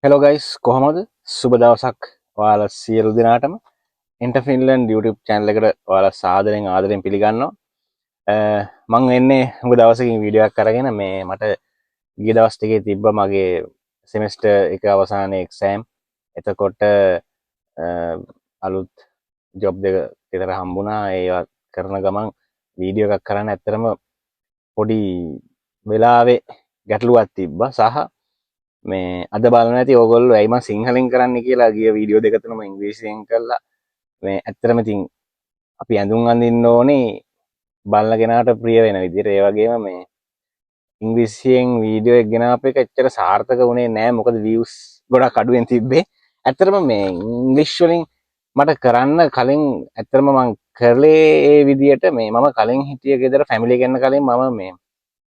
Hello guys, කොහමද? සුබ දවසක් ඔයාලා සියලු දෙනාටම. Enter Finland YouTube channel එකට ඔයාලා සාදරයෙන් ආදරයෙන් පිළිගන්නවා. මම එන්නේ හුඟ දවසකින් වීඩියෝ එකක් අරගෙන මේ මට ගිය දවස් ටිකේ තිබ්බ මගේ semester එක අවසානයේ exam. එතකොට අලුත් job දෙක විතර හම්බුණා. ඒවා කරන ගමන් වීඩියෝ එකක් කරන්න ඇත්තටම පොඩි වෙලාවේ ගැටලුවක් තිබ්බා. සහ මේ අද බලන ඇති ඕගොල්ලෝ ඇයි මම සිංහලෙන් කරන්න කියලා ගිය වීඩියෝ දෙක තුනම ඉංග්‍රීසියෙන් කළා. මේ ඇත්තටම ඉතින් අපි ඇඳුම් අඳින්න ඕනේ බලන කෙනාට ප්‍රිය වෙන විදිහට. ඒ වගේම මේ ඉංග්‍රීසියෙන් වීඩියෝ එක ගෙනාපු එක එච්චර සාර්ථක වුණේ නැහැ. මොකද views ගොඩක් අඩුවෙන් තිබ්බේ. ඇත්තටම මේ ඉංග්‍රීසි වලින් මට කරන්න කලින් ඇත්තටම මම කරලේ ඒ විදිහට මේ මම කලින් හිටිය ගෙදර ෆැමිලි එක එන්න කලින් මම මේ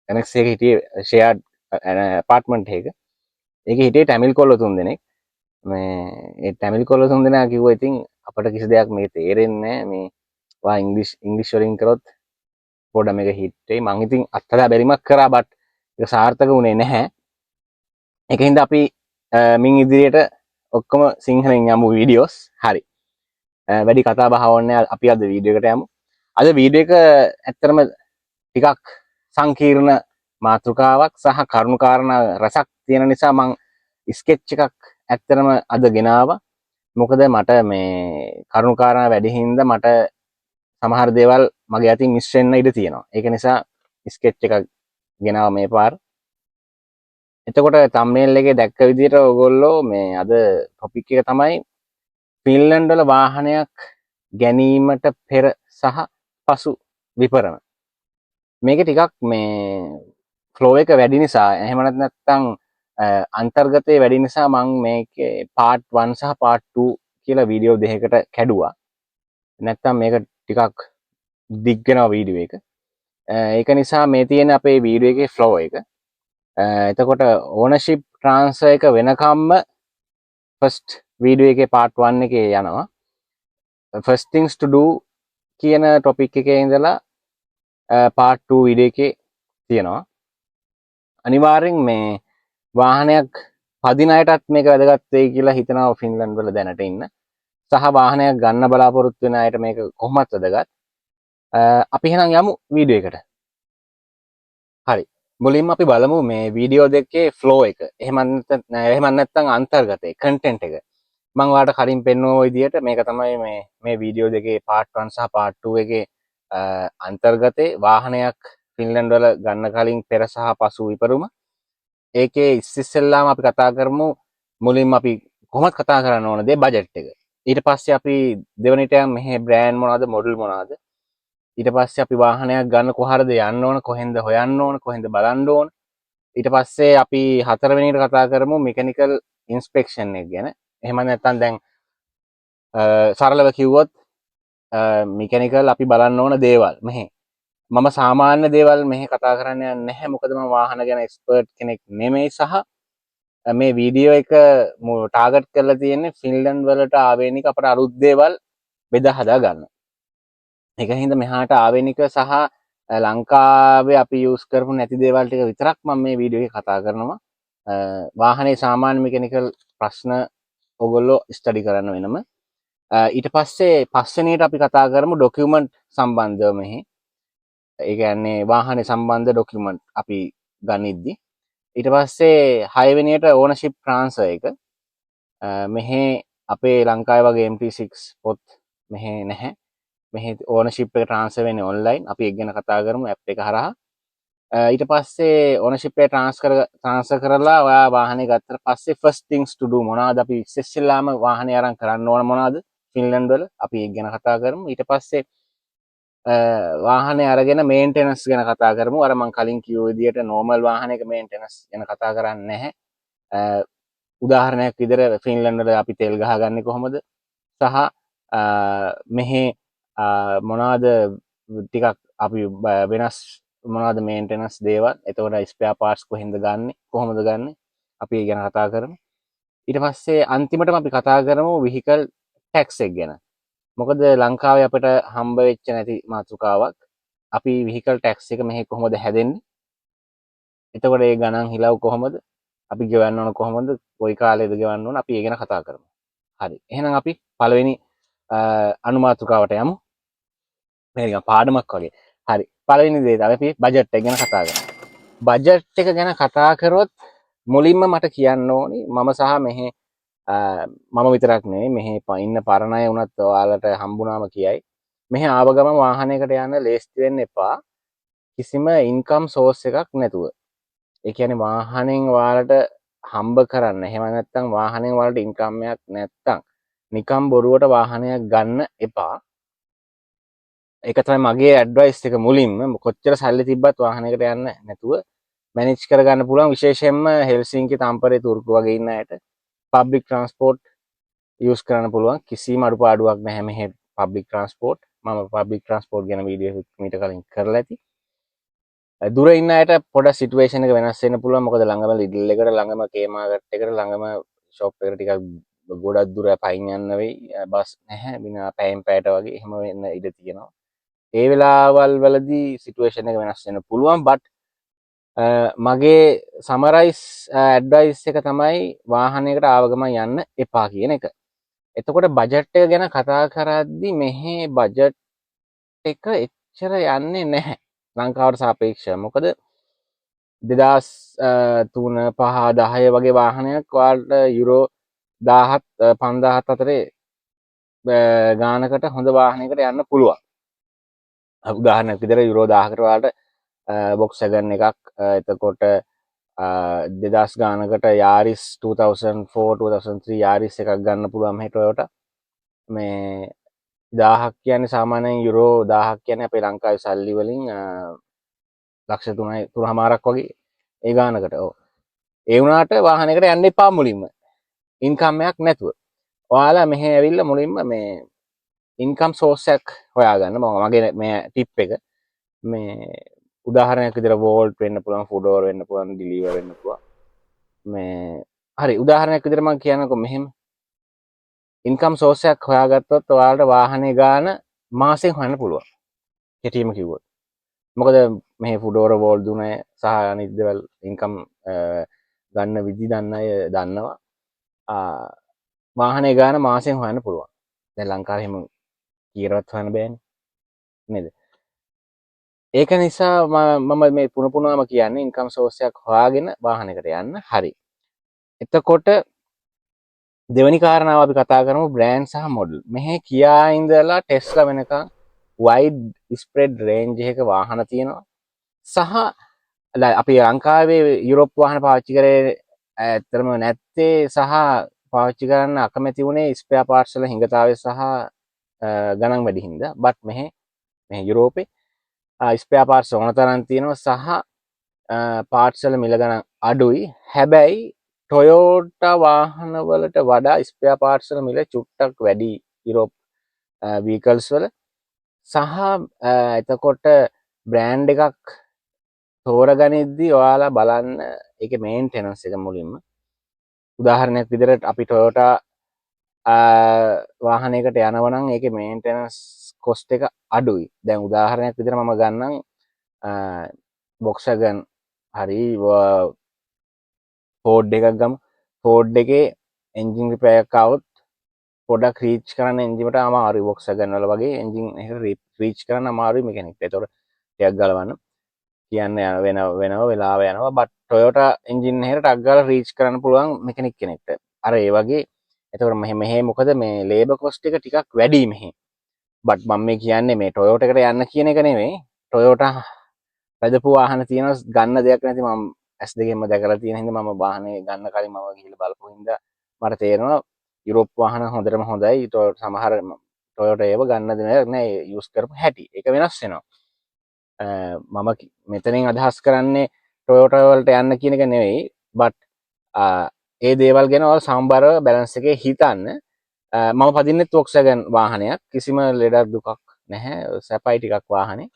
එනක්ස් එකේ හිටියේ ෂෙයාර්ඩ් ඇපාර්ට්මන්ට් එකක. ඒකේ හිටියේ ටැමිල් කොල්ලෝ තුන් දෙනෙක්. මේ ඒ ටැමිල් කොල්ලෝ තුන් දෙනා කිව්වා ඉතින් අපිට කිසි දෙයක් මේ තේරෙන්නේ නැහැ. මේ වා ඉංග්‍රීසි වලින් කරොත් පොඩ්ඩක් මේක හිට් වෙයි. මං ඉතින් අත්හදා බැරිමක් කරා බට් ඒක සාර්ථක වුණේ නැහැ. ඒකින්ද අපි මින් ඉදිරියට ඔක්කොම සිංහලෙන් යමු වීඩියෝස්. හරි. වැඩි කතා බහ ඕනේ අපි අද වීඩියෝ එකට යමු. අද වීඩියෝ එක ඇත්තටම ටිකක් සංකීර්ණ මාතෘකාවක් සහ කරුණු කාරණා රසක් තියෙන නිසා මං ස්කෙච් එකක් ඇත්තටම අද ගෙනාවා. මොකද මට මේ කරුණු කාරණා වැඩි හින්දා මට සමහර දේවල් මගේ අතින් මිස් වෙන්න ඉඩ තියෙනවා. ඒක නිසා ස්කෙච් එකක් ගෙනාවා මේ පාර. එතකොට තම්බ්නේල් එකේ දැක්ක විදිහට ඔයගොල්ලෝ මේ අද ටොපික් එක තමයි ෆින්ලන්ඩ් වල වාහනයක් ගැනීමට පෙර සහ පසු විපරම. මේක ටිකක් මේ ෆ්ලෝ එක වැඩි නිසා එහෙම නැත්නම් අන්තර්ගතයේ වැඩි නිසා මම මේකේ part 1 සහ part 2 කියලා වීඩියෝ දෙකකට කැඩුවා. නැත්නම් මේක ටිකක් දිග් වෙනවා වීඩියෝ එක. ඒක නිසා මේ තියෙන අපේ වීඩියෝ එකේ ෆ්ලෝ එක. එතකොට ඕනර්ෂිප් ට්‍රාන්ස්ෆර් එක වෙනකම්ම ෆස්ට් වීඩියෝ එකේ part 1 එකේ යනවා. first things to do කියන ටොපික් එකේ ඉඳලා part 2 වීඩියෝ එකේ තියෙනවා. අනිවාර්යෙන් මේ වාහනයක් පදින අයටත් මේක වැදගත් වෙයි කියලා හිතනවා ෆින්ලන්ඩ් වල දැනට ඉන්න. සහ වාහනයක් ගන්න බලාපොරොත්තු වෙන අයට මේක කොහොමත් වැදගත්. අපි එහෙනම් යමු වීඩියෝ එකට. හරි. මුලින්ම අපි බලමු මේ වීඩියෝ දෙකේ ෆ්ලෝ එක. එහෙම නැත්නම් අන්තර්ගතයේ කන්ටෙන්ට් එක. මම ඔයාලට කලින් පෙන්වුව විදිහට මේක තමයි මේ වීඩියෝ දෙකේ part 1 සහ part 2 එකේ අන්තර්ගතයේ වාහනයක් ෆින්ලන්ඩ් වල ගන්න කලින් පෙර සහ පසු විපරුම. ඒකේ ඉස්සෙල්ලාම අපි කතා කරමු මුලින්ම අපි කොහොමද කතා කරන්න ඕන දේ බජට් එක. ඊට පස්සේ අපි දෙවෙනිට මෙහි බ්‍රෑන්ඩ් මොනවද මොඩල් මොනවද. ඊට පස්සේ අපි වාහනයක් ගන්න කොහරද යන්න ඕන කොහෙන්ද හොයන්න ඕන කොහෙන්ද බලන්න ඕන. ඊට පස්සේ අපි හතරවෙනිට කතා කරමු මෙකැනිකල් ඉන්ස්පෙක්ෂන් එක ගැන. එහෙම නැත්නම් දැන් සරලව කිව්වොත් මෙකැනිකල් අපි බලන්න ඕන දේවල් මෙහි. මම සාමාන්‍ය දේවල් මෙහි කතා කරන්න යන්නේ නැහැ. මොකද මම වාහන ගැන එක්ස්පර්ට් කෙනෙක් නෙමෙයි සහ මේ වීඩියෝ එක ටාගට් කරලා තියෙන්නේ ෆින්ලන්ඩ් වලට ආවේනික අපට අලුත් දේවල් බෙදා හදා ගන්න. ඒක හින්දා මෙහාට ආවේනික සහ ලංකාවේ අපි යූස් කරපු නැති දේවල් ටික විතරක් මම මේ වීඩියෝ එකේ කතා කරනවා. වාහනේ සාමාන්‍ය මෙකැනිකල් ප්‍රශ්න ඔයගොල්ලෝ ස්ටඩි කරන්න වෙනම. ඊට පස්සේ පස්වෙනියට අපි කතා කරමු ඩොකියුමන්ට් සම්බන්ධව මෙහි. ඒ කියන්නේ වාහනේ සම්බන්ධ ඩොකියුමන්ට් අපි ගනිද්දි. ඊට පස්සේ 6 වෙනියට ඕනර්ෂිප් ට්‍රාන්ස්ෆර් එක. මෙහි අපේ ලංකාවේ වගේ MT6 පොත් මෙහි නැහැ. මෙහි ඕනර්ෂිප් එක ට්‍රාන්ස්ෆර් වෙන්නේ ඔන්ලයින්. අපි ඒක ගැන කතා කරමු ඇප් එක හරහා. ඊට පස්සේ ඕනර්ෂිප් එක ට්‍රාන්ස්ෆර් කරලා ඔයා වාහනේ ගත්තට පස්සේ first things to do මොනවාද අපි ඉස්සෙල්ලාම වාහනේ අරන් කරන්න ඕන මොනවාද ෆින්ලන්ඩ් වල අපි ඒක ගැන කතා කරමු. ඊට පස්සේ වාහනේ අරගෙන මේන්ටෙනන්ස් ගැන කතා කරමු. අර මම කලින් කිව්ව විදිහට නෝමල් වාහනයක මේන්ටෙනන්ස් ගැන කතා කරන්නේ නැහැ. උදාහරණයක් විදිහට ෆින්ලන්ඩ් වල අපි තෙල් ගහගන්නේ කොහොමද? සහ මෙහි මොනවාද ටිකක් අපි වෙනස් මොනවාද මේන්ටෙනන්ස් දේවල්. එතකොට ස්පෙයා පාර්ට්ස් කොහෙන්ද ගන්නෙ? කොහොමද ගන්නෙ? අපි ඒ ගැන කතා කරමු. ඊට පස්සේ අන්තිමටම අපි කතා කරමු vehicle tax එක ගැන. මොකද ලංකාවේ අපිට හම්බ වෙච්ච නැති මාතෘකාවක්. අපි vehicle tax එක මෙහි කොහොමද හැදෙන්නේ? එතකොට ඒ ගණන් හිලව් කොහොමද? අපි ගෙවන්න ඕන කොහොමද? කොයි කාලෙද ගෙවන්න ඕන අපි ඒ ගැන කතා කරමු. හරි. එහෙනම් අපි පළවෙනි අනුමාතෘකාවට යමු. මේක නිකන් පාඩමක් වගේ. හරි. පළවෙනි දේ තමයි අපි බජට් එක ගැන කතා කරමු. බජට් එක ගැන කතා කරොත් මුලින්ම මට කියන්න ඕනි මම සහ මෙහි මම විතරක් නෙවෙයි මෙහි ඉන්න පරණ අය වුණත් ඔයාලට හම්බුනාම කියයි. මෙහි ආව ගමන් වාහනයකට යන්න ලේස්ති වෙන්න එපා. කිසිම ඉන්කම් සෝස් එකක් නැතුව. ඒ කියන්නේ වාහනෙන් ඔයාලට හම්බ කරන්න. එහෙම නැත්නම් වාහනෙන් ඔයාලට ඉන්කම් එකක් නැත්නම් නිකම් බොරුවට වාහනයක් ගන්න එපා. ඒක තමයි මගේ ඇඩ්වයිස් එක මුලින්ම. කොච්චර සල්ලි තිබ්බත් වාහනයකට යන්න නැතුව මැනේජ් කරගන්න පුළුවන්. විශේෂයෙන්ම හෙල්සින්කි තාම්පරේ තුර්කු වගේ ඉන්න අයට පබ්ලික් ට්‍රාන්ස්පෝර්ට් යූස් කරන්න පුළුවන්. කිසිම අඩුපාඩුවක් නැහැ මෙහෙ පබ්ලික් ට්‍රාන්ස්පෝර්ට්. මම පබ්ලික් ට්‍රාන්ස්පෝර්ට් ගැන වීඩියෝ එකක් මීට කලින් කරලා ඇති. දුර ඉන්න අයට පොඩ සිටුවේෂන් එක වෙනස් වෙන්න පුළුවන්. මොකද ළඟම ලිඩල් එකට ළඟම කේමාගට් එකට ළඟම ෂොප් එකට ටිකක් ගොඩක් දුර පයින් යන්න වෙයි. බස් නැහැ. විනා පැයෙන් පැයට වගේ එහෙම වෙන්න ඉඩ තියෙනවා. ඒ වෙලාවල් වලදී සිටුවේෂන් එක වෙනස් වෙන්න පුළුවන්. බට් මගේ සමරයිස් ඇඩ්වයිස් එක තමයි වාහනයකට ආව ගමන් යන්න එපා කියන එක. එතකොට බජට් එක ගැන කතා කරද්දී මෙහි බජට් එක එච්චර යන්නේ නැහැ ලංකාවට සාපේක්ෂව. මොකද 2003 5 10 වගේ වාහනයක් ඔයාලට යුරෝ 1000 5000 අතරේ ගානකට හොඳ වාහනයකට යන්න පුළුවන්. උදාහරණයක් විදිහට යුරෝ 1000කට ඔයාලට Volkswagen එකක් එතකොට 2000 ගානකට Yaris 2004 2003 Yaris එකක් ගන්න පුළුවන් මේ Toyota. මේ 1000ක් කියන්නේ සාමාන්‍යයෙන් යුරෝ 1000ක් කියන්නේ අපේ ලංකාවේ සල්ලි වලින් ලක්ෂ 3යි 3මාරක් වගේ ඒ ගානකට. ඔව්. ඒ වුණාට වාහනයකට යන්න එපා මුලින්ම. ඉන්කම් එකක් නැතුව. ඔයාලා මෙහෙ ඇවිල්ලා මුලින්ම මේ ඉන්කම් සෝස් එකක් හොයාගන්න. මගේ මේ ටිප් එක මේ උදාහරණයක් විදිහට වෝල්ට් වෙන්න පුළුවන්, ෆුඩෝර් වෙන්න පුළුවන්, ඩිලිවර් වෙන්න පුළුවන්. මේ හරි උදාහරණයක් විදිහට මම කියන්නකො මෙහෙම ඉන්කම් සෝස් එකක් හොයාගත්තොත් ඔයාලට වාහනේ ගාන මාසෙන් හොයන්න පුළුවන්. කෙටිම කිව්වොත්. මොකද මේ ෆුඩෝර වෝල්ට් දුනේ සහ අනිත් දේවල් ඉන්කම් ගන්න විදි දන්න අය දන්නවා. වාහනේ ගාන මාසෙන් හොයන්න පුළුවන්. දැන් ලංකාවේ එහෙම කීරවත් හොයන්න බෑනේ. නේද? ඒක නිසා මම මේ පුනපුනාම කියන්නේ ඉන්කම් සෝස් එකක් හොයාගෙන වාහනයකට යන්න. හරි. එතකොට දෙවැනි කාරණාව අපි කතා කරමු බ්‍රෑන්ඩ් සහ මොඩල්. මෙහි කියා ඉඳලා ටෙස්ලා වෙනකන් වයිඩ් ස්ප්‍රෙඩ් රේන්ජ් එකක වාහන තියෙනවා. සහ අපි ලංකාවේ යුරෝප් වාහන පාවිච්චි කරේ ඇත්තටම නැත්තේ සහ පාවිච්චි කරන්න අකමැති වුණේ ස්පෙයා පාර්ට්ස් වල හිඟතාවය සහ ගණන් වැඩි හින්දා. බට් මෙහි යුරෝපේ ස්පෙයා පාර්ට්ස් ඕන තරම් තියෙනවා සහ පාර්ට්ස් වල මිල ගණන් අඩුයි. හැබැයි ටොයෝටා වාහන වලට වඩා ස්පෙයා පාර්ට්ස් වල මිල චුට්ටක් වැඩි යුරෝප් වීකල්ස් වල. සහ එතකොට බ්‍රෑන්ඩ් එකක් තෝරගනිද්දී ඔයාලා බලන්න ඒකේ මේන්ටෙනන්ස් එක මුලින්ම. උදාහරණයක් විදිහට අපි ටොයෝටා වාහනයකට යනවා නම් ඒකේ මේන්ටෙනන්ස් කොස්ට් එක අඩුයි. දැන් උදාහරණයක් විදිහට මම ගන්නම් Volkswagen හරි ෆෝඩ් එකක් ගමු. ෆෝඩ් එකේ එන්ජින් රිපෙයාර් එකක් ආවොත් පොඩක් රීච් කරන්න එන්ජිමට අමාරුයි. Volkswagen වල වගේ එන්ජින් එක රීච් කරන්න අමාරුයි මෙකැනික්ට. ඒතකොට ටිකක් ගලවන්න කියන්න වෙනව වෙලාව යනවා. බට් ටොයෝටා එන්ජින් එකකට ටක් ගාලා රීච් කරන්න පුළුවන් මෙකැනික් කෙනෙක්ට. අර ඒ වගේ. එතකොට මෙහෙ මොකද මේ ලේබර් කොස්ට් එක ටිකක් වැඩි මෙහෙ. බට් මම මේ කියන්නේ මේ ටොයෝටා එකට යන්න කියන එක නෙමෙයි. ටොයෝටා වැදපු වාහන තියෙනවා ගන්න දෙයක් නැති මම S දෙකෙන්ම දැකලා තියෙන හින්දා මම වාහනේ ගන්න කලින් මම ගිහලා බලපු හින්දා මට තේරෙනවා යුරෝප් වාහන හොඳටම හොඳයි. සමහර ටොයෝටා ඒව ගන්න දෙයක් නෑ යූස් කරපු හැටි. ඒක වෙනස් වෙනවා. මම මෙතනින් අදහස් කරන්නේ ටොයෝටා වලට යන්න කියන එක නෙවෙයි. බට් ඒ දේවල් ගැන ඔයාලා සමබරව බැලන්ස් එකේ හිතන්න. මම පදින්නෙත් Volkswagen වාහනයක්. කිසිම ලෙඩක් දුකක් නැහැ. සැපයි ටිකක් වාහනේ.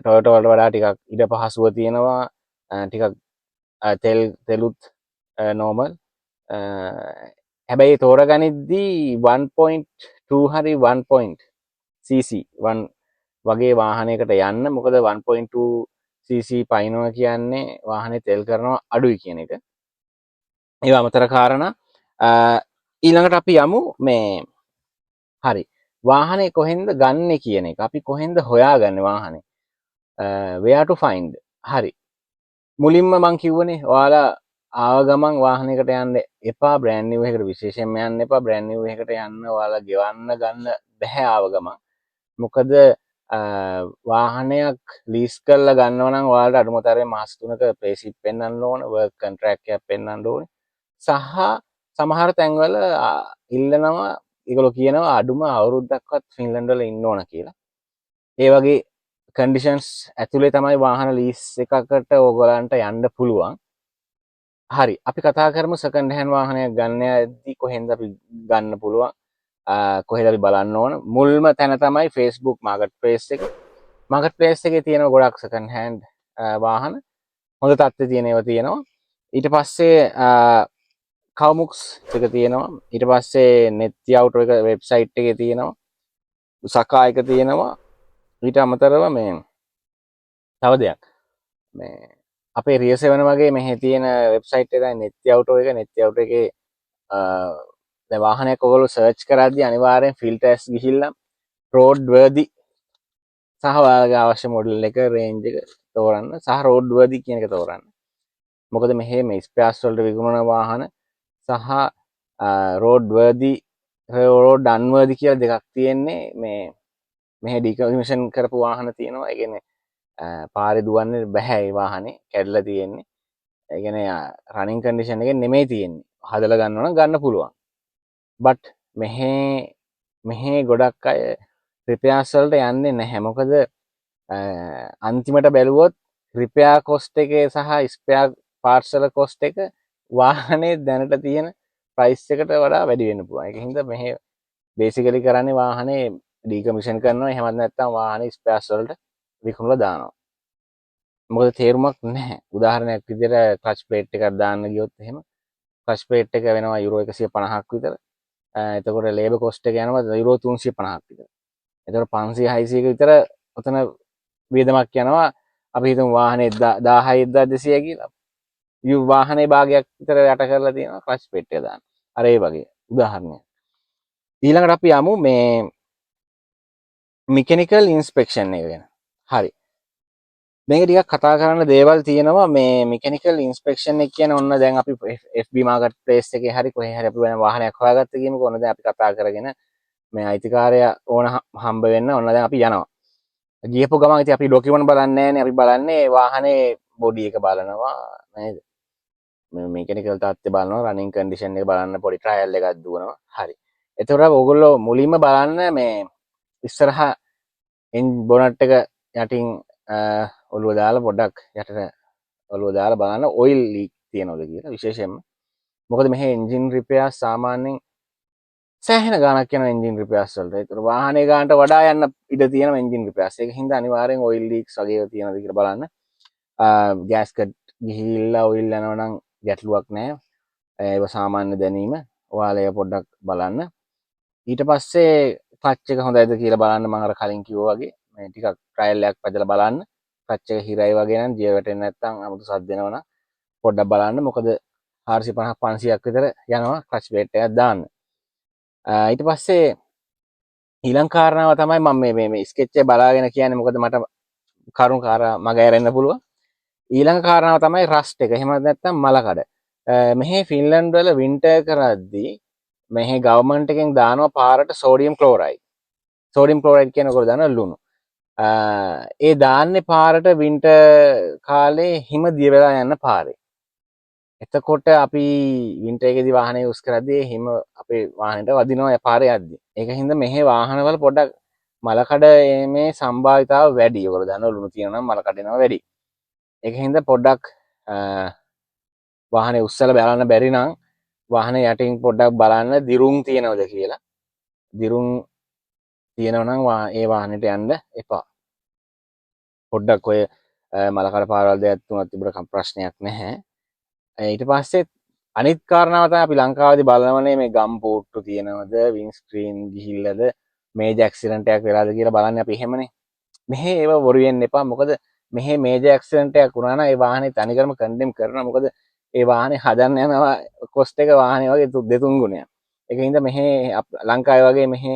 ටොයෝටා වලට වඩා ටිකක් ඉඩ පහසුව තියෙනවා. ටිකක් තෙලුත් නෝමල්. හැබැයි තෝරගනිද්දී 1.2 හරි 1.cc 1 වගේ වාහනයකට යන්න. මොකද 1.2 cc පයින්නවා කියන්නේ වාහනේ තෙල් කරනවා අඩුයි කියන එක. ඒවා අමතර කාරණා. ඊළඟට අපි යමු මේ හරි වාහනේ කොහෙන්ද ගන්නෙ කියන එක. අපි කොහෙන්ද හොයාගන්නේ වාහනේ? where to find. හරි. මුලින්ම මං කිව්වනේ ඔයාලා ආව ගමන් වාහනයකට යන්න එපා, බ්‍රෑන්ඩ් නිව් එකකට විශේෂයෙන්ම යන්න එපා. බ්‍රෑන්ඩ් නිව් එකකට යන්න ඔයාලා ගෙවන්න ගන්න බැහැ ආව ගමන්. මොකද වාහනයක් ලීස් කරලා ගන්නව නම් ඔයාලට අඩුමතරමේ මාස 3ක පේසිප් පෙන්වන්න ඕන, වර්ක් කොන්ට්‍රැක්ට් එකක් පෙන්වන්න ඕනේ. සහ සමහර තැන්වල ඉල්ලනවා, ඒගොල්ලෝ කියනවා අඩුම අවුරුද්දක්වත් ෆින්ලන්ඩ් වල ඉන්න ඕන කියලා. ඒ වගේ කන්ඩිෂන්ස් ඇතුලේ තමයි වාහන ලීස් එකකට ඕගොල්ලන්ට යන්න පුළුවන්. හරි අපි කතා කරමු සෙකන්ඩ් හෑන්ඩ් වාහනයක් ගන්න යද්දී කොහෙන්ද අපි ගන්න පුළුවන්, කොහෙද අපි බලන්න ඕන. මුල්ම තැන තමයි Facebook මාකට් ප්ලේස් එක. මාකට් ප්ලේස් එකේ තියෙනවා ගොඩක් සෙකන්ඩ් හෑන්ඩ් වාහන, හොඳ තත්ත්වයේ තියෙන ඒවා තියෙනවා. ඊට පස්සේ කවමුක්ස් එක තියෙනවා. ඊට පස්සේ නෙත්ති අවුටෝ එක වෙබ්සයිට් එකේ තියෙනවා. සකා එක තියෙනවා. ඊට අමතරව මේ තව දෙයක් මේ අපේ රියසෙවන වගේ මෙහි තියෙන වෙබ්සයිට් එක තමයි නෙත්ති අවුටෝ එක. නෙත්ති අවුටෝ එකේ දැන් වාහනයක් ඔයගොල්ලෝ සර්ච් කරද්දී අනිවාර්යෙන් ෆිල්ටර්ස් ගිහිල්ලා රෝඩ් වර්දි සහ ඔයාලගේ අවශ්‍ය මොඩල් එක, රේන්ජ් එක තෝරන්න සහ රෝඩ් වර්දි කියන එක තෝරන්න. මොකද මෙහි මේ ස්පෙයාර්ස් වලට විකුණන වාහන සහ රෝඩ් වර්දි, රෝඩ් අන්වර්දි කියලා දෙකක් තියෙන්නේ. මෙහි ඩිකමිෂන් කරපු වාහන තියෙනවා. ඒ කියන්නේ පාරේ දුවන්න බෑ, ඒ වාහනේ කැඩලා තියෙන්නේ. ඒ කියන්නේ රනින් කන්ඩිෂන් එකෙන් නෙමෙයි තියෙන්නේ. හදලා ගන්නවා නම් ගන්න පුළුවන්. බට් මෙහි ගොඩක් අය රිපෙයාර්ස් වලට යන්නේ නැහැ. මොකද අන්තිමට බැලුවොත් රිපෙයාර් කොස්ට් එකේ සහ ස්පෙයාර් පාර්ට්ස් වල කොස්ට් එක වාහනේ දැනට තියෙන ප්‍රයිස් එකට වඩා වැඩි වෙන්න පුළුවන්. ඒක හින්දා මෙහි බේසිකලි කරන්නේ වාහනේ ඩිකමිෂන් කරනවා. එහෙමත් නැත්නම් වාහනේ ස්පෙයාර්ස් වලට විකුණලා දානවා. මොකද තේරුමක් නැහැ. උදාහරණයක් විදිහට ක්ලච් ප්ලේට් එකක් දාන්න ගියොත් එහෙම ක්ලච් ප්ලේට් එක වෙනවා යුරෝ 150ක් විතර. එතකොට ලේබර් කොස්ට් එක යනවා යුරෝ 350ක් විතර. එතකොට 500 600ක විතර ඔතන වියදමක් යනවා. අපි හිතමු වාහනේ 10000 1200 කියලා. වාහනේ භාගයක් විතර යට කරලා තියෙනවා ක්ලච් ප්ලේට් එක දාන්න. අර ඒ වගේ උදාහරණයක්. ඊළඟට අපි යමු මේ මෙකැනිකල් ඉන්ස්පෙක්ෂන් එක ගැන. හරි. මේක ටිකක් කතා කරන්න දේවල් තියෙනවා. මේ මෙකැනිකල් ඉන්ස්පෙක්ෂන් එක කියන්නේ ඔන්න දැන් අපි FB මාකට් ප්ලේස් එකේ හරි කොහේ හරි අපි වෙන වාහනයක් හොයාගත්ත කියමුකෝ. ඔන්න දැන් අපි කතා කරගෙන මේ අයිතිකාරයා ඕන හම්බ වෙන්න ඔන්න දැන් අපි යනවා. ගියපු ගමන් ඉතින් අපි ඩොකියුමන්ට් බලන්නේ නැහැනේ. අපි බලන්නේ වාහනේ බොඩි එක බලනවා නේද? මේ මෙකැනිකල් තත්ත්වය බලනවා, රනින් කන්ඩිෂන් එක බලන්න පොඩි ට්‍රයල් එකක් දුවනවා. හරි. එතකොට ඕගොල්ලෝ මුලින්ම බලන්න මේ ඉස්සරහා බොනට් එක යටින් ඔළුව දාලා පොඩ්ඩක් යටට ඔළුව දාලා බලන්න ඔයිල් ලීක් තියෙනවද කියලා විශේෂයෙන්ම. මොකද මෙහි එන්ජින් රිපෙයාර්ස් සාමාන්‍යයෙන් සෑහෙන ගාණක් යන එන්ජින් රිපෙයාර්ස් වලට. ඒතර වාහනේ ගානට වඩා යන්න ඉඩ තියෙනවා එන්ජින් රිපෙයාර්ස්. ඒක හින්දා අනිවාර්යෙන් ඔයිල් ලීක්ස් වගේ ඒවා තියෙනවද කියලා බලන්න. ගෑස්කට් ගිහිල්ලා ඔයිල් යනවා නම් ගැටලුවක් නැහැ. ඒක සාමාන්‍ය දැනීම. ඔයාලා ඒක පොඩ්ඩක් බලන්න. ඊට පස්සේ ක්ලච් එක හොඳයිද කියලා බලන්න. මම අර කලින් කිව්වා වගේ මේ ටිකක් ට්‍රයල් එකක් පැදලා බලන්න. ක්ලච් එක හිරයි වගේ නම් ජිය වැටෙන්නේ නැත්නම් 아무තු සද්ද දෙනවා නම් පොඩ්ඩක් බලන්න. මොකද 450 500ක් විතර යනවා ක්ලච් ප්ලේට් එකක් දාන්න. ඊට පස්සේ ඊළඟ කාරණාව තමයි මම මේ ස්කෙච් එක බලාගෙන කියන්නේ. මොකද මට කරුණු කාරණා මග ඇරෙන්න පුළුවන්. ඊළඟ කාරණාව තමයි රස්ට් එක. එහෙම නැත්නම් මලකඩ. මෙහි ෆින්ලන්ඩ් වල වින්ටර් කරද්දී මෙහි ගවර්න්මන්ට් එකෙන් දානවා පාරට සෝඩියම් ක්ලෝරයිඩ්. සෝඩියම් ක්ලෝරයිඩ් කියනකොට දානවා ලුණු. ඒ දාන්නේ පාරට වින්ටර් කාලේ හිම දිය වෙලා යන පාරේ. එතකොට අපි වින්ටර් එකේදී වාහනේ යූස් කරද්දී හිම අපේ වාහනේට වදිනවා පාරේ යද්දී. ඒක හින්දා මෙහි වාහනවල පොඩ්ඩක් මලකඩ මේ සම්භාවිතාව වැඩි. ඒගොල්ලෝ දන්නවා ලුණු තියෙනවා නම් මලකඩ එනවා වැඩි. ඒක හින්දා පොඩ්ඩක් වාහනේ උස්සලා බලන්න බැරි නම් වාහනේ යටින් පොඩ්ඩක් බලන්න දිරුම් තියෙනවද කියලා. දිරුම් තියෙනවා නම් ඒ වාහනේට යන්න එපා. පොඩ්ඩක් ඔය මලකඩ පාරවල් දෙකක් තුනක් තිබුණ ප්‍රශ්නයක් නැහැ. ඊට පස්සේ අනිත් කාරණාව තමයි අපි ලංකාවේදී බලනවනේ මේ ගම් පෝට්ටු තියෙනවද, වින් ස්ක්‍රීන් ගිහිල්ලාද, මේජර් ඇක්සිඩන්ට් එකක් වෙලාද කියලා බලන්නේ අපි එහෙමනේ. මෙහි ඒව බොරු වෙන්න එපා. මොකද මෙහි මේජර් ඇක්සිඩන්ට් එකක් වුණා නම් ඒ වාහනේ තනිකරම කන්ඩෙම් කරනවා. මොකද ඒ වාහනේ හදන්න යනවා කොස්ට් එක වාහනේ වගේ දෙතුන් ගුණයක්. ඒකින්ද මෙහි ලංකාවේ වගේ මෙහි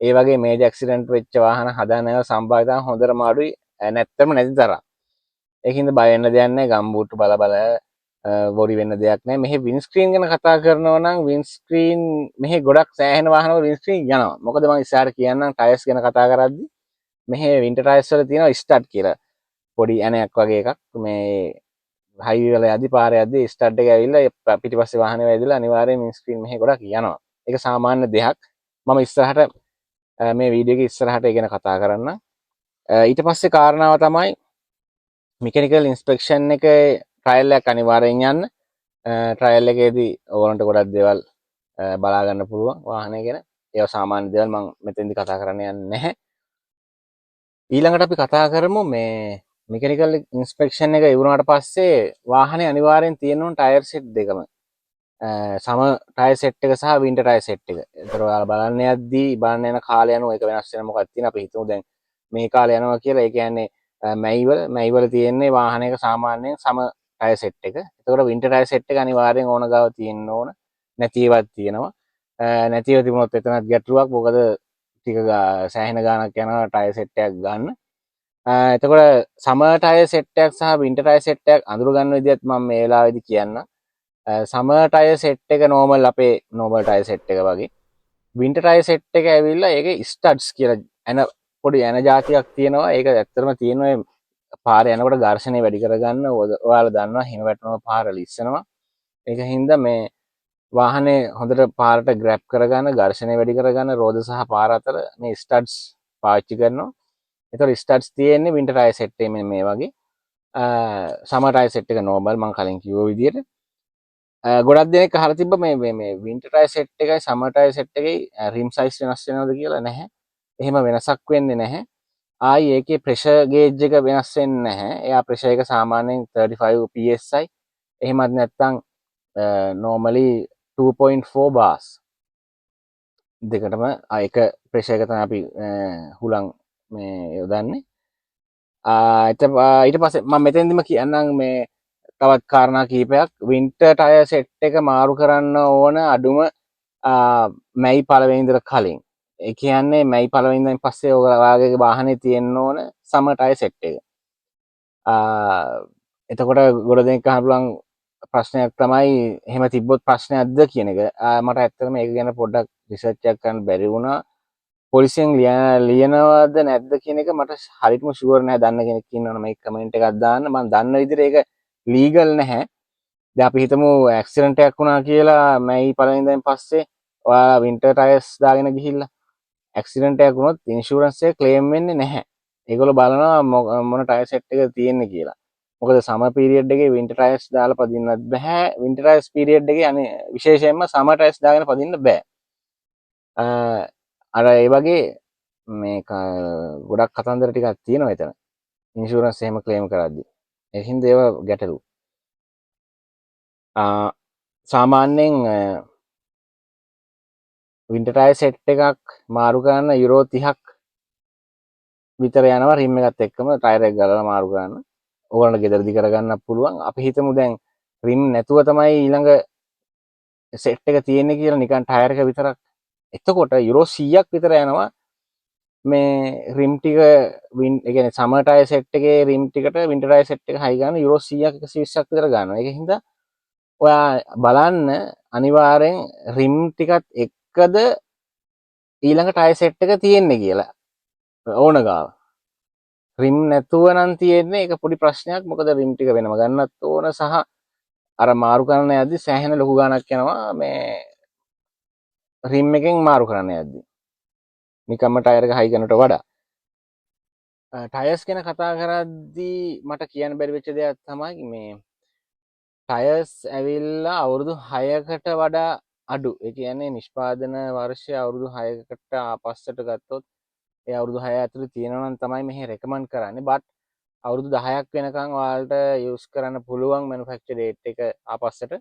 ඒ වගේ මේජර් ඇක්සිඩන්ට් වෙච්ච වාහන හදන්න යන සම්භාවිතාව හොඳටම අඩුයි. නැත්තම නැති තරම්. ඒකින්ද බය වෙන්න දෙයක් නැහැ. ගම්බූට් බල බල වොරි වෙන්න දෙයක් නැහැ. මෙහි වින් ස්ක්‍රීන් ගැන කතා කරනවා නම් වින් ස්ක්‍රීන් මෙහි ගොඩක් සෑහෙන වාහනවල වින් ස්ක්‍රීන් යනවා. මොකද මම ඉස්සරහට කියන්නම් ටයර්ස් ගැන කතා කරද්දි මෙහි වින්ටර් ටයර්ස් වල තියෙනවා ස්ටඩ් කියලා. පොඩි ඇණයක් වගේ එකක් මේ හයිවේ වල යද්දි පාරේ යද්දි ස්ටඩ් එක ඇවිල්ලා පිටිපස්සේ වාහනේ වැදිලා අනිවාර්යයෙන් වින් ස්ක්‍රීන් මෙහි ගොඩක් යනවා. ඒක සාමාන්‍ය දෙයක්. මම ඉස්සරහට මේ වීඩියෝ එකේ ඉස්සරහට ඒ ගැන කතා කරන්න. ඊට පස්සේ කාරණාව තමයි මෙකැනිකල් ඉන්ස්පෙක්ෂන් එක ට්‍රයල් එකක් අනිවාර්යෙන් යන්න. ට්‍රයල් එකේදී ඕගොල්ලන්ට ගොඩක් දේවල් බලා ගන්න පුළුවන් වාහනය ගැන. ඒවා සාමාන්‍ය දේවල් මම මෙතෙන්දි කතා කරන්න යන්නේ නැහැ. ඊළඟට අපි කතා කරමු මේ මෙකැනිකල් ඉන්ස්පෙක්ෂන් එක ඉවරුණාට පස්සේ වාහනේ අනිවාර්යෙන් තියෙන්න ඕන ටයර් සෙට් දෙකම. සම ටයර් සෙට් එක සහ වින්ටර් ටයර් සෙට් එක. ඒතර ඔයාලා බලන්න යද්දී බලන්න යන කාලය අනුව ඒක වෙනස් වෙන මොකක්ද තියෙන අපි හිතමු දැන් මේ කාලේ යනවා කියලා. ඒ කියන්නේ මැයිවල තියෙන්නේ වාහනයක සාමාන්‍යයෙන් සම ටයර් සෙට් එක. එතකොට වින්ටර් ටයර් සෙට් එක අනිවාර්යෙන් ඕන ගාව තියෙන්න ඕන. නැතිවත් තියෙනවා. නැතිව තිබුණොත් එතනත් ගැටලුවක්. මොකද ටික සෑහෙන ගාණක් යනවා ටයර් සෙට් එකක් ගන්න. එතකොට සම ටයර් සෙට් එකක් සහ වින්ටර් ටයර් සෙට් එකක් අඳුර ගන්න විදිහත් මම මේ වෙලාවේදී කියන්නම්. සම ටයර් සෙට් එක නෝමල් අපේ නෝමල් ටයර් සෙට් එක වගේ. වින්ටර් ටයර් සෙට් එක ඇවිල්ලා ඒකේ ස්ටඩ්ස් කියලා පොඩි ඇන જાතියක් තියෙනවා. ඒක ඇත්තටම තියෙනවා පාරේ යනකොට ඝර්ෂණය වැඩි කරගන්න. ඔයාලා දන්නවා හිම වැටෙනවා පාර ලිස්සනවා. ඒක හින්දා මේ වාහනේ හොඳට පාරට ග්‍රැබ් කරගන්න ඝර්ෂණය වැඩි කරගන්න රෝද සහ පාර අතර මේ ස්ටඩ්ස් පාවිච්චි කරනවා. ඒතකොට ස්ටඩ්ස් තියෙන්නේ වින්ටර් ටයර් සෙට් එකේ මෙන්න මේ වගේ. සමර් ටයර් සෙට් එක නෝමල් මම කලින් කිව්ව විදිහට. ගොඩක් දෙනෙක් අහලා තිබ්බ මේ වින්ටර් ටයර් සෙට් එකයි සමර් ටයර් සෙට් එකයි රිම් සයිස් වෙනස් වෙනවද කියලා. නැහැ. එහෙම වෙනසක් වෙන්නේ නැහැ. ආයි ඒකේ ප්‍රෙෂර් ගේජ් එක වෙනස් වෙන්නේ නැහැ. එයා ප්‍රෙෂර් එක සාමාන්‍යයෙන් 35 psi. එහෙමත් නැත්නම් normally 2.4 bars. දෙකටම එක ප්‍රෙෂර් එක තමයි අපි හුලං මේ යොදන්නේ. ඊට පස්සේ මම මෙතෙන්දිම කියන්නම් මේ තවත් කාරණා කීපයක්. වින්ටර් ටයර් සෙට් එක මාරු කරන්න ඕන අඩුම මැයි පළවෙනිදට කලින්. ඒ කියන්නේ මැයි පළවෙනිදෙන් පස්සේ ඔයාලගේ වාහනේ තියෙන්න ඕන සම ටයර් සෙට් එක. එතකොට ගොඩ දෙනෙක් අහන්න පුළුවන් ප්‍රශ්නයක් තමයි එහෙම තිබ්බොත් ප්‍රශ්නයක්ද කියන එක. මට ඇත්තටම ඒක ගැන පොඩ්ඩක් රිසර්ච් එකක් කරන්න බැරි වුණා. පොලිසියෙන් ලියනවද නැද්ද කියන එක මට හරියටම ෂුවර් නැහැ. දන්න කෙනෙක් ඉන්නවනම් මේ කමෙන්ට් එකක් දාන්න. මම දන්න විදිහට ඒක ලීගල් නැහැ. දැන් අපි හිතමු ඇක්සිඩන්ට් එකක් වුණා කියලා මැයි පළවෙනිදාන් පස්සේ ඔයාලා වින්ටර් ටයර්ස් දාගෙන ගිහිල්ලා ඇක්සිඩන්ට් එකක් වුණොත් ඉන්ෂුරන්ස් එක ක්ලේම් වෙන්නේ නැහැ. ඒගොල්ලෝ බලනවා මොන ටයර් සෙට් එක තියෙන්නේ කියලා. මොකද සමර් පීරියඩ් එකේ වින්ටර් ටයර්ස් දාලා පදින්නත් බෑ. වින්ටර් ටයර්ස් පීරියඩ් එකේ අනේ විශේෂයෙන්ම සමර් ටයර්ස් දාගෙන පදින්න බෑ. අර ඒ වගේ මේ ගොඩක් කතන්දර ටිකක් තියෙනවා එතන. ඉන්ෂුරන්ස් එහෙම ක්ලේම් කරද්දි. ඒ හින්දා ඒව ගැටලු. සාමාන්‍යයෙන් වින්ටර් ටයර් සෙට් එකක් මාරු කරන්න යුරෝ 30ක් විතර යනවා රිම් එකත් එක්කම ටයර් එක ගලලා මාරු කරන්න. ඕගොල්ලන්ට ගෙදරදි කරගන්න පුළුවන්. අපි හිතමු දැන් රිම් නැතුව තමයි ඊළඟ සෙට් එක තියෙන්නේ කියලා නිකන් ටයර් එක විතරක්. එතකොට යුරෝ 100ක් විතර යනවා මේ රිම් ටික ඒ කියන්නේ සමර් ටයර් සෙට් එකේ රිම් ටිකට වින්ටර් ටයර් සෙට් එක හයි ගන්න යුරෝ 100ක් 120ක් විතර ගන්නවා. ඒක හින්දා ඔයා බලන්න අනිවාර්යෙන් රිම් ටිකත් එක්කද ඊළඟ ටයර් සෙට් එක තියෙන්නේ කියලා ඕන ගාව. රිම් නැතුව නම් තියෙන්නේ ඒක පොඩි ප්‍රශ්නයක්. මොකද රිම් ටික වෙනම ගන්නත් ඕන සහ අර මාරු කරන්න යද්දි සෑහෙන ලොකු ගාණක් යනවා මේ රිම් එකෙන් මාරු කරන්න යද්දි. නිකම්ම ටයර් එක හයි කරනට වඩා. ටයර්ස් ගැන කතා කරද්දී මට කියන්න බැරි වෙච්ච දෙයක් තමයි මේ ටයර්ස් ඇවිල්ලා අවුරුදු 6කට වඩා අඩු. ඒ කියන්නේ නිෂ්පාදන වර්ෂය අවුරුදු 6කට ආපස්සට ගත්තොත් ඒ අවුරුදු 6 ඇතුළේ තියෙනවා නම් තමයි මෙහි රෙකමන්ඩ් කරන්නේ. බට් අවුරුදු 10ක් වෙනකන් ඔයාලට යූස් කරන්න පුළුවන් මැනුෆැක්චර් ඩේට් එක ආපස්සට.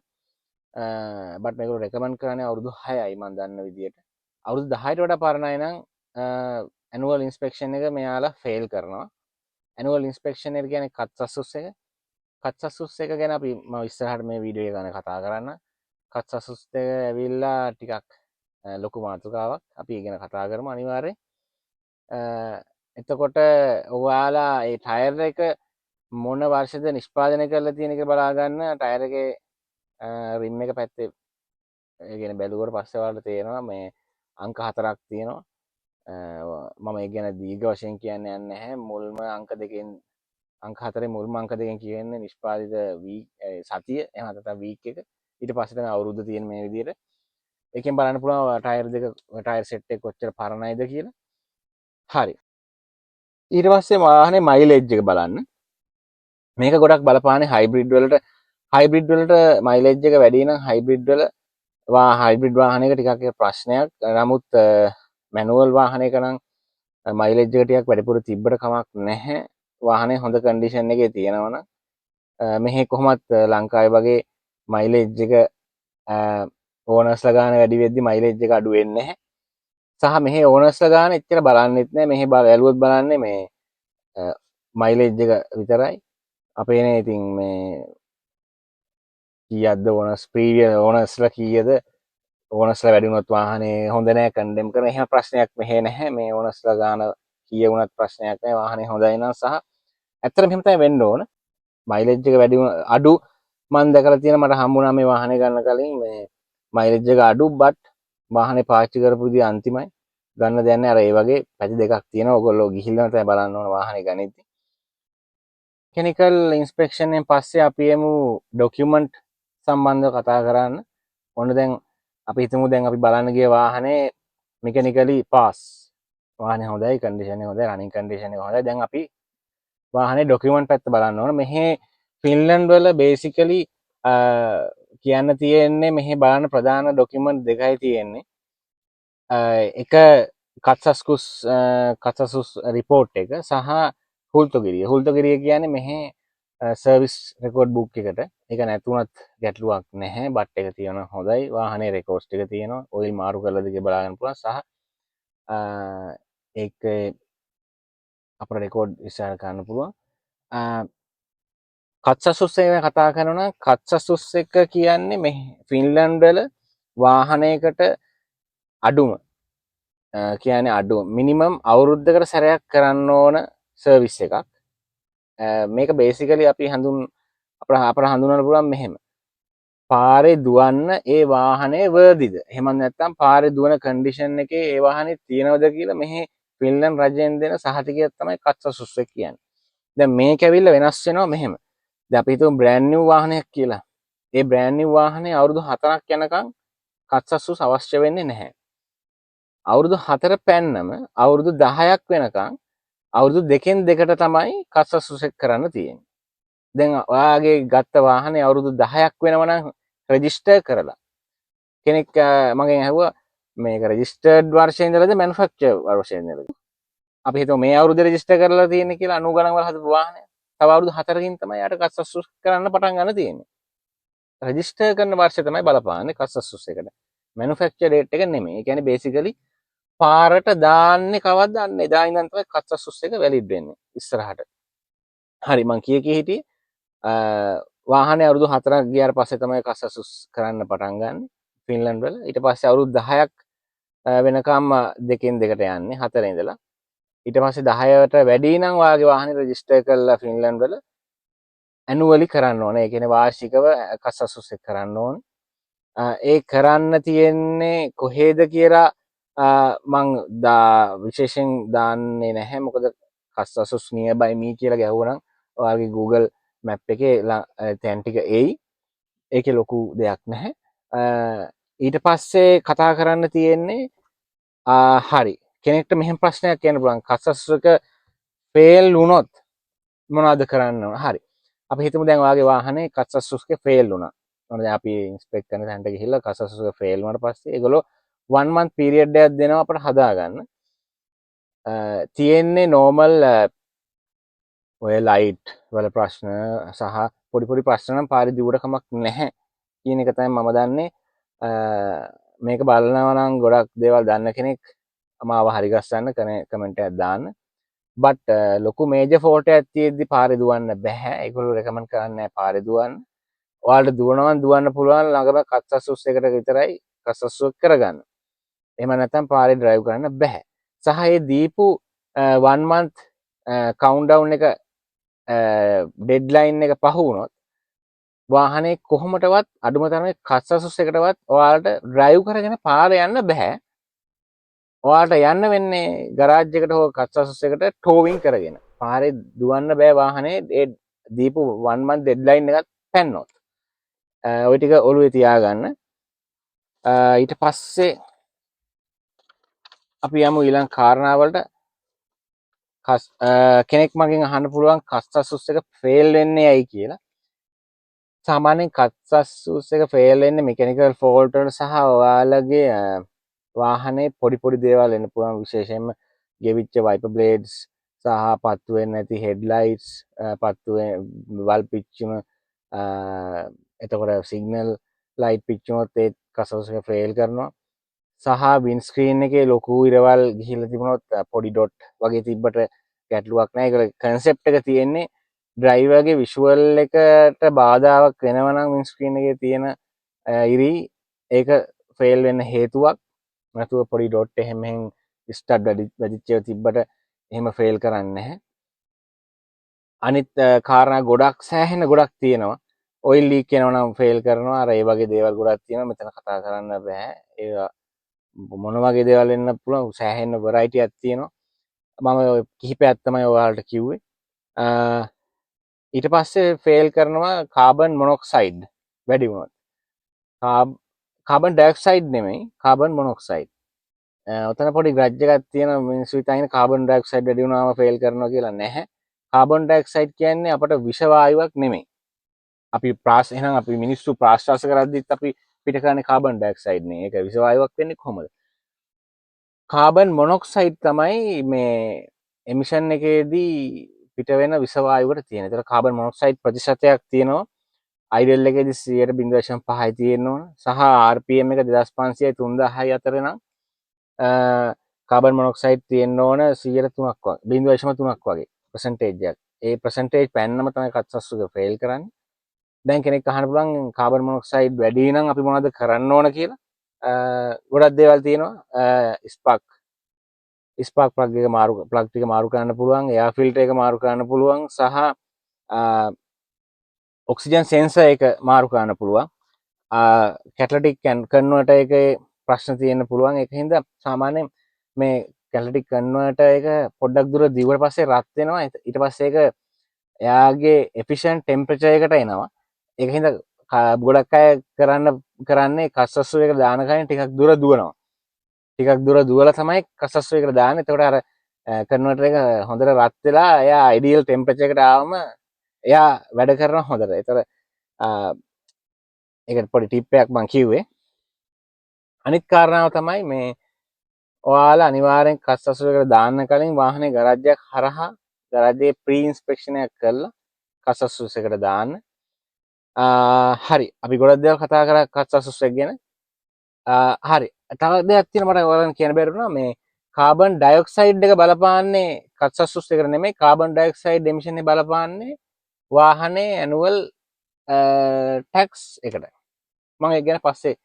බට් මේගොල්ලෝ රෙකමන්ඩ් කරන්නේ අවුරුදු 6යි මම දන්න විදියට. අවුරුදු 10ට වඩා පරණයි නම් ඇනුවල් ඉන්ස්පෙක්ෂන් එක මෙයාලා ෆේල් කරනවා. ඇනුවල් ඉන්ස්පෙක්ෂන් එක කියන්නේ කත් සසුස් එක. කත්සසුස් එක ගැන අපි මම ඉස්සරහට මේ වීඩියෝ එක ගැන කතා කරන්න. කත්සසුස් එක ඇවිල්ලා ටිකක් ලොකු මාතෘකාවක්. අපි ඒ ගැන කතා කරමු අනිවාර්යෙන්. එතකොට ඔයාලා ඒ ටයර් එක මොන වර්ෂද නිෂ්පාදනය කරලා තියෙන එක බලා ගන්න. ටයර් එකේ රිම් එක පැත්තේ ඒ කියන්නේ බැලුවට පස්සේ ඔයාලට තේරෙනවා මේ අංක 4ක් තියෙනවා. මම ඒ ගැන දීර්ඝ වශයෙන් කියන්න යන්නේ නැහැ. මුල්ම අංක දෙකෙන් අංක 4 මුල්ම අංක දෙකෙන් කියන්නේ නිෂ්පාදිත සතිය එහෙම නැත්නම් වීක් එක. ඊට පස්සේ තමයි අවුරුද්ද තියෙන මේ විදිහට. ඒකෙන් බලන්න පුළුවන් ටයර් සෙට් එක කොච්චර පරණයිද කියලා. හරි. ඊට පස්සේ වාහනේ මයිලේජ් එක බලන්න. මේක ගොඩක් බලපාන්නේ හයිබ්‍රිඩ් වලට මයිලේජ් එක වැඩි නම් හයිබ්‍රිඩ් හයිබ්‍රිඩ් වාහනයක ටිකක් ප්‍රශ්නයක්. නමුත් මැනුවල් වාහනයක නම් මයිලේජ් එක ටිකක් වැඩිපුර තිබ්බට කමක් නැහැ. වාහනේ හොඳ කන්ඩිෂන් එකේ තියෙනවනම් මෙහි කොහොමත් ලංකාවේ වගේ මයිලේජ් එක ඕනර්ස්ලා ගාන වැඩි වෙද්දි මයිලේජ් එක අඩු වෙන්නේ නැහැ. සහ මෙහි ඕනර්ස්ලා ගාන එච්චර බලන්නෙත් නැහැ. මෙහි බැලුවොත් බලන්නේ මේ මයිලේජ් එක විතරයි. අපේනේ ඉතින් මේ කීයක්ද ඕනර්ස් ප්‍රීවියස් ඕනර්ස්ලා කීයද ඕනර්ස්ලා වැඩි වුණොත් වාහනේ හොඳ නැහැ කන්ඩෙම් කරන එහෙම ප්‍රශ්නයක් මෙහෙ නැහැ. මේ ඕනර්ස්ලා ගාන කීය වුණත් ප්‍රශ්නයක් නැහැ. වාහනේ හොඳයි නම් සහ ඇත්තටම මෙහෙම තමයි වෙන්න ඕන. මයිලේජ් එක වැඩි අඩු මම දැකලා තියෙන මට හම්බුණා මේ වාහනේ ගන්න කලින් මේ මයිලේජ් එක අඩු බට් වාහනේ පාවිච්චි කරපු විදිහ අන්තිමයි. ගන්න දෙයක් නැහැ. අර ඒ වගේ පැති දෙකක් තියෙනවා. ඔයගොල්ලෝ ගිහිල්ලා තමයි බලන්න ඕන වාහනේ ගනිද්දි. කෙමිකල් ඉන්ස්පෙක්ෂන් එකෙන් පස්සේ අපි එමු ඩොකියුමන්ට් සම්බන්ධව කතා කරන්න. ඔන්න දැන් අපි හිතමු දැන් අපි බලන්න ගිය වාහනේ මෙකැනිකලි පාස්. වාහනේ හොඳයි, කන්ඩිෂන් එක හොඳයි, රනින් කන්ඩිෂන් එක හොඳයි. දැන් අපි වාහනේ ඩොකියුමන්ට් පැත්ත බලන්න ඕන. මෙහි ෆින්ලන්ඩ් වල බේසිකලි කියන්න තියෙන්නේ මෙහි බලන්න ප්‍රධාන ඩොකියුමන්ට් දෙකයි තියෙන්නේ. එක කත්සසුස් රිපෝට් එක සහ හුල්තොගිරිය කියන්නේ මෙහි සර්විස් රෙකෝඩ් බුක් එකට. ඒක නැතුණත් ගැටලුවක් නැහැ. බට් එක තියෙනවා හොඳයි. වාහනේ රෙකෝඩ්ස් ටික තියෙනවා. ඔයිල් මාරු කරලාද කියලා බලා ගන්න පුළුවන්. සහ ඒක අපේ රෙකෝඩ් ඉස්සර ගන්න පුළුවන්. කත්සසුස් එක කතා කරනවා. කත්සසුස් එක කියන්නේ මේ ෆින්ලන්ඩ් වල වාහනයකට අඩුම කියන්නේ අඩුම මිනිමම් අවුරුද්දකට සැරයක් කරන්න ඕන සර්විස් එකක්. මේක බේසිකලි අපි අපට හඳුනන්න පුළුවන් මෙහෙම. පාරේ දුවන්න ඒ වාහනේ වර්දිද? එහෙම නැත්නම් පාරේ දුවන කන්ඩිෂන් එකේ ඒ වාහනේ තියෙනවද කියලා මෙහි ෆින්ලන්ඩ් රජයෙන් දෙන සහතිකයක් තමයි කත්සසුස් එක කියන්නේ. දැන් මේක ඇවිල්ලා වෙනස් වෙනවා මෙහෙම. දැන් අපි හිතමු බ්‍රෑන්ඩ් නිව් වාහනයක් කියලා. ඒ බ්‍රෑන්ඩ් නිව් වාහනේ අවුරුදු 4ක් යනකම් කත්සසුස් අවශ්‍ය වෙන්නේ නැහැ. අවුරුදු 4 පැන්නම අවුරුදු 10ක් වෙනකම් අවුරුදු දෙකෙන් දෙකට තමයි කත්සසුස් එක කරන්න තියෙන්නේ. දැන් ඔයාගේ ගත්ත වාහනේ අවුරුදු 10ක් වෙනවා නම් රෙජිස්ටර් කරලා කෙනෙක් මගෙන් ඇහුවා මේක රෙජිස්ටර්ඩ් වර්ෂයේ ඉඳලාද මැනුෆැක්චර් වර්ෂයේ ඉඳලාද? අපි හිතමු මේ අවුරුද්දේ රෙජිස්ටර් කරලා තියෙන්නේ කියලා 90 ගණන් වල හදපු වාහනය. තව අවුරුදු 4කින් තමයි යාට කත්සසුස් කරන්න පටන් ගන්න තියෙන්නේ. රෙජිස්ටර් කරන වර්ෂය තමයි බලපාන්නේ කත්සසුස් එකට. මැනුෆැක්චර් ඩේට් එක නෙමෙයි. ඒ කියන්නේ බේසිකලි පාරට දාන්නේ කවද්ද අන්න එදා ඉඳන් තමයි කත්සසුස් එක වැලිඩ් වෙන්නේ ඉස්සරහට. හරි මං කිය හිටියේ වාහනේ අවුරුදු 4ක් ගියාට පස්සේ තමයි කත්සසුස් කරන්න පටන් ගන්න ෆින්ලන්ඩ් වල. ඊට පස්සේ අවුරුදු 10ක් වෙනකම් දෙකෙන් දෙකට යන්නේ 4 ඉඳලා. ඊට පස්සේ 10ට වැඩි නම් ඔයාගේ වාහනේ රෙජිස්ටර් කරලා ෆින්ලන්ඩ් වල ඇනුවලි කරන්න ඕනේ. ඒ කියන්නේ වාර්ෂිකව කත්සසුස් එක කරන්න ඕනේ. ඒ කරන්න තියෙන්නේ කොහේද කියලා මං විශේෂයෙන් දාන්නේ නැහැ. මොකද කත්සසුස් නියර්බයි මී කියලා ගැහුවනම් ඔයාගේ Google මැප් එකේ තැන් ටික එයි. ඒකේ ලොකු දෙයක් නැහැ. ඊට පස්සේ කතා කරන්න තියෙන්නේ හරි කෙනෙක්ට මෙහෙම ප්‍රශ්නයක් කියන්න පුළුවන්. කත්සසුස් එක ෆේල් වුණොත් මොනවද කරන්න ඕන? හරි. අපි හිතමු දැන් ඔයාගේ වාහනේ කත්සසුස් එක ෆේල් වුණා. මොකද අපි ඉන්ස්පෙක්ට් කරන තැනට ගිහිල්ලා කත්සසුස් එක ෆේල් වුණාට පස්සේ ඒගොල්ලෝ 1 month period එකක් දෙනවා අපට හදාගන්න. තියෙන්නේ normal ඔය ලයිට් වල ප්‍රශ්න සහ පොඩි ප්‍රශ්න නම් පාරේ දිවට කමක් නැහැ කියන එක තමයි මම දන්නේ. මේක බලනවා නම් ගොඩක් දේවල් දන්න කෙනෙක් මාව හරි ගස්සන්න කමෙන්ට් එකක් දාන්න. බට් ලොකු මේජර් ෆෝල්ට් එකක් තියෙද්දි පාරේ දුවන්න බෑ. ඒගොල්ලෝ රෙකමන්ඩ් කරන්නේ නැහැ පාරේ දුවන්න. ඔයාලට දුවනවා දුවන්න පුළුවන් ළඟම කත්සස්සුස් එකට විතරයි කත්සස්සුවක් කරගන්න. එහෙම නැත්නම් පාරේ ඩ්‍රයිව් කරන්න බෑ. සහ ඒ දීපු 1 month කවුන්ට්ඩවුන් එක ඩෙඩ්ලයින් එක පහ වුණොත් වාහනේ කොහොමටවත් අඩුම තරමේ කත්සස්සුස් එකටවත් ඔයාලට ඩ්‍රයිව් කරගෙන පාරේ යන්න බෑ. ඔයාලට යන්න වෙන්නේ ගරාජ් එකට හෝ කත්සස්සුස් එකට ටෝවින් කරගෙන. පාරේ දුවන්න බෑ වාහනේ ඒ දීපු 1 month ඩෙඩ්ලයින් එකත් පැන්නොත්. ඔය ටික ඔළුවේ තියාගන්න. ඊට පස්සේ අපි යමු ඊළඟ කාරණාවලට. කෙනෙක් මගෙන් අහන්න පුළුවන් කත්සස්සුස් එක ෆේල් වෙන්නේ ඇයි කියලා. සාමාන්‍යයෙන් කත්සස්සුස් එක ෆේල් වෙන්නේ මෙකැනිකල් ෆෝල්ට් වලට සහ ඔයාලගේ වාහනේ පොඩි පොඩි දේවල් වෙන්න පුළුවන්. විශේෂයෙන්ම ගෙවිච්ච වයිපර් බ්ලේඩ්ස් සහ පත්තු වෙන්නේ නැති හෙඩ්ලයිට්ස්, පත්තු වල් පිච්චීම, එතකොට සිග්නල් ලයිට් පිච්චුනොත් ඒ කත්සස්සුස් එක ෆේල් කරනවා. සහ වින්ස්ක්‍රීන් එකේ ලොකු ඉරවල් ගිහිල්ලා තිබුණොත් පොඩි ඩොට් වගේ තිබ්බට ගැටලුවක් නැහැ. ඒක කන්සෙප්ට් එක තියෙන්නේ ඩ්‍රයිවර්ගේ විෂුවල් එකට බාධාවක් වෙනවා නම් වින්ස්ක්‍රීන් එකේ තියෙන ඉරි ඒක ෆේල් වෙන්න හේතුවක්. නැතුව පොඩි ඩොට් එහෙම ස්ටඩ් වැඩිච්ච ඒවා තිබ්බට එහෙම ෆේල් කරන්නේ නැහැ. අනිත් කාරණා ගොඩක් සෑහෙන ගොඩක් තියෙනවා. ඔයිල් ලීක් වෙනවා නම් ෆේල් කරනවා. අර ඒ වගේ දේවල් ගොඩක් තියෙනවා. මෙතන කතා කරන්න බෑ. ඒවා මොන වගේ දේවල් වෙන්න පුළුවන් සෑහෙන වෙරයිටි එකක් තියෙනවා. මම ඔය කිහිපයක් තමයි ඔයාලට කිව්වේ. ඊට පස්සේ ෆේල් කරනවා කාබන් මොනොක්සයිඩ් වැඩි වුණොත්. කාබන් ඩයොක්සයිඩ් නෙමෙයි කාබන් මොනොක්සයිඩ්. ඔතන පොඩි ග්‍රජ් එකක් තියෙනවා. මිනිස්සු හිතන්නේ කාබන් ඩයොක්සයිඩ් වැඩි වුණාම ෆේල් කරනවා කියලා. නැහැ. කාබන් ඩයොක්සයිඩ් කියන්නේ අපට විෂ වායුවක් නෙමෙයි. අපි එහෙනම් අපි මිනිස්සු ප්‍රාශ්වාස කරද්දිත් අපි පිට කරන්නේ කාබන් ඩයොක්සයිඩ් නේ. ඒක විෂ වායුවක් වෙන්නේ කොහොමද? කාබන් මොනොක්සයිඩ් තමයි මේ එමිෂන් එකේදී පිට වෙන විෂ වායුවට තියෙන. ඒතර කාබන් මොනොක්සයිඩ් ප්‍රතිශතයක් තියෙනවා. අයිඩල් එකේදී 0.5යි තියෙන්න ඕන. සහ RPM එක 2500යි 3000යි අතර නම් කාබන් මොනොක්සයිඩ් තියෙන්න ඕන 3%ක් වගේ 0.3ක් වගේ percentage එකක්. ඒ percentage පැන්නම තමයි කත්සස්සුක ෆේල් කරන්නේ. දැන් කෙනෙක් අහන්න පුළුවන් කාබන් මොනොක්සයිඩ් වැඩි නම් අපි මොනවද කරන්න ඕන කියලා. ගොඩක් දේවල් තියෙනවා. ස්පාක් ප්ලග් ටික මාරු කරන්න පුළුවන්. එයාර් ෆිල්ටර් එක මාරු කරන්න පුළුවන්. සහ ඔක්සිජන් සෙන්සර් එක මාරු කරන්න පුළුවන්. කැටලිටික් කන්වර්ටර් එකේ ප්‍රශ්න තියෙන්න පුළුවන්. ඒක හින්දා සාමාන්‍යයෙන් මේ කැටලිටික් කන්වර්ටර් එක පොඩ්ඩක් දුර දිවට පස්සේ රත් වෙනවා. ඊට පස්සේ ඒක එයාගේ එෆිෂන්ට් ටෙම්පරේචර් එකට එනවා. ඒක හින්දා ගොඩක් අය කරන්නේ කස්සස්සු එක දාන කලින් ටිකක් දුර දුවනවා. ටිකක් දුර දුවලා තමයි කස්සස්සු එකට දාන්නේ. එතකොට අර කන්වර්ටර් එක හොඳට රත් වෙලා එයා අයිඩියල් ටෙම්පරේචර් එකට ආවම එයා වැඩ කරනවා හොඳට. ඒතර ඒකට පොඩි ටිප් එකක් මම කිව්වේ. අනිත් කාරණාව තමයි මේ ඔයාලා අනිවාර්යෙන් කස්සස්සු එකට දාන්න කලින් වාහනේ ගරාජ්යක් හරහා ගරාජයේ ප්‍රී ඉන්ස්පෙක්ෂන් එකක් කරලා කස්සස්සු එකට දාන්න. හරි අපි ගොඩක් දේවල් කතා කරා කත්සස්සුස් එක ගැන. හරි තව දෙයක් තියෙනවා මට ඔයාලට කියන්න බැරිුණා. මේ කාබන් ඩයොක්සයිඩ් එක බලපාන්නේ කත්සස්සුස් එකට නෙමෙයි. කාබන් ඩයොක්සයිඩ් එමිෂන් එක බලපාන්නේ වාහනේ ඇනුවල් ටැක්ස් එකට. මම ඒක ගැන පස්සේ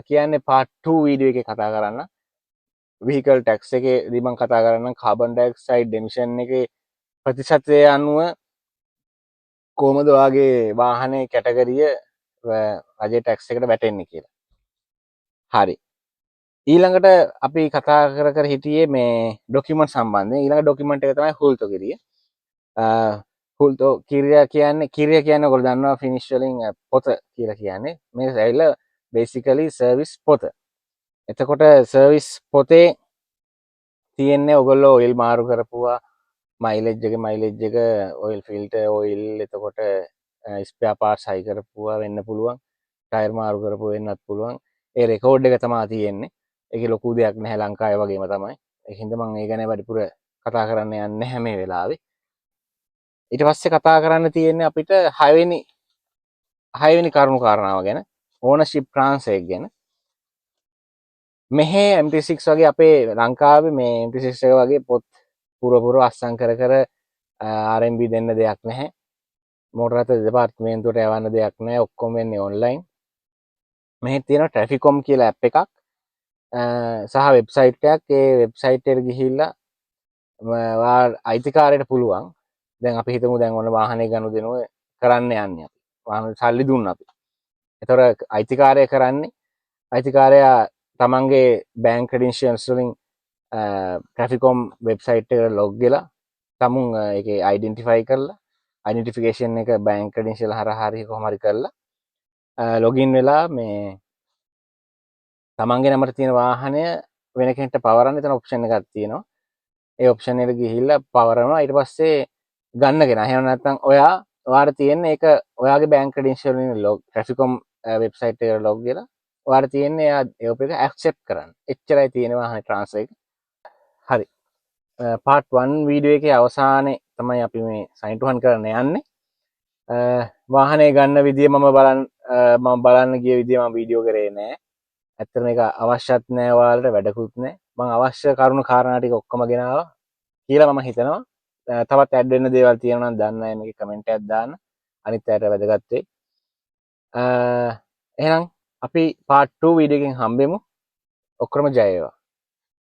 කියන්නේ part 2 වීඩියෝ එකේ කතා කරන්න. vehicle tax එකේදී මම කතා කරන්නම් කාබන් ඩයොක්සයිඩ් එමිෂන් එකේ ප්‍රතිශතය අනුව කොහොමද ඔයාගේ වාහනේ කැටගරිය රජයේ ටැක්ස් එකට වැටෙන්නේ කියලා. හරි. ඊළඟට අපි කතා කර හිටියේ මේ ඩොකියුමන්ට් සම්බන්ධයෙන්. ඊළඟ ඩොකියුමන්ට් එක තමයි හුල්තෝ කිරිය. හුල්තෝ කිරිය කියන්නේ ඔයගොල්ලෝ දන්නවා ෆිනිෂ් වලින් පොත කියලා කියන්නේ. මේක ඇවිල්ලා බේසිකලි සර්විස් පොත. එතකොට සර්විස් පොතේ තියෙන්නේ ඔයගොල්ලෝ ඔයිල් මාරු කරපුවා, මයිලේජ් එක, ඔයිල් ෆිල්ටර් ඔයිල්, එතකොට ස්පෙයා පාර්ට්ස් හයි කරපුවා වෙන්න පුළුවන්. ටයර් මාරු කරපුවා වෙන්නත් පුළුවන්. ඒ රෙකෝඩ් එක තමයි තියෙන්නේ. ඒකේ ලොකු දෙයක් නැහැ ලංකාවේ වගේම තමයි. ඒකින්ද මම ඒ ගැන වැඩිපුර කතා කරන්න යන්නේ නැහැ මේ වෙලාවේ. ඊට පස්සේ කතා කරන්න තියෙන්නේ අපිට 6 වෙනි කරුණු කාරණාව ගැන, ඕනර්ෂිප් ට්‍රාන්ස්ෆර් එක ගැන. මෙහේ MT6 වගේ අපේ ලංකාවේ මේ MT6 එක වගේ පොත් පුරපුර අස්සං කර කර RMB දෙන්න දෙයක් නැහැ. මෝටර් රථ දෙපාර්තමේන්තුවට යවන්න දෙයක් නැහැ. ඔක්කොම වෙන්නේ ඔන්ලයින්. මෙහි තියෙනවා ට්‍රැෆිකොම් කියලා ඇප් එකක් සහ වෙබ්සයිට් එකක්. ඒ වෙබ්සයිට් එකට ගිහිල්ලා අයිතිකාරයට පුළුවන්. දැන් අපි හිතමු දැන් ඔන්න වාහනේ ගනුදෙනුව කරන්න යන්නේ අපි. වාහන සල්ලි දුන්න අපි. එතකොට අයිතිකාරය කරන්නේ අයිතිකාරයා තමන්ගේ බෑන්ක් ක්‍රෙඩෙන්ෂියල්ස් වලින් ට්‍රැෆිකොම් වෙබ්සයිට් එකට ලොග් වෙලා තමුන් ඒකේ අයිඩෙන්ටිෆයි කරලා අයිඩෙන්ටිෆිකේෂන් එක බෑන්ක් ක්‍රෙඩෙන්ෂියල් හරහා හරි කොහොම හරි කරලා ලොගින් වෙලා මේ තමන්ගේ නමට තියෙන වාහනය වෙන කෙනෙක්ට පවරන්න එතන ඔප්ෂන් එකක් තියෙනවා. ඒ ඔප්ෂන් එකට ගිහිල්ලා පවරනවා. ඊට පස්සේ ගන්නගෙන එහෙම නැත්නම් ඔයාට තියෙන්නේ ඒක ඔයාගේ බෑන්ක් ක්‍රෙඩෙන්ෂියල් වලින් ලොග් ට්‍රැෆිකොම් වෙබ්සයිට් එකට ලොග් වෙලා ඔයාට තියෙන්නේ ඒ ඔප් එක ඇක්සෙප්ට් කරන්න. එච්චරයි තියෙන්නේ වාහනේ ට්‍රාන්ස්ෆර් එක. හරි. පාර්ට් 1 වීඩියෝ එකේ අවසානයේ තමයි අපි මේ සයින් ටු වන් කරන්න යන්නේ. වාහනේ ගන්න විදිය මම බලන්න ගිය විදිය මම වීඩියෝ කරේ නෑ. ඇත්තටම මේක අවශ්‍යත් නෑ ඔයාලට වැඩකුත් නෑ. මම අවශ්‍ය කරුණු කාරණා ටික ඔක්කොම ගෙනාවා කියලා මම හිතනවා. තවත් ඇඩ් වෙන්න දේවල් තියෙනවා නම් දන්න අය මේකේ කමෙන්ට් එකක් දාන්න. අනිත් අයට වැදගත් වෙයි. එහෙනම් අපි පාර්ට් 2 වීඩියෝ එකෙන් හම්බෙමු. ඔක්කොම ජය වේවා.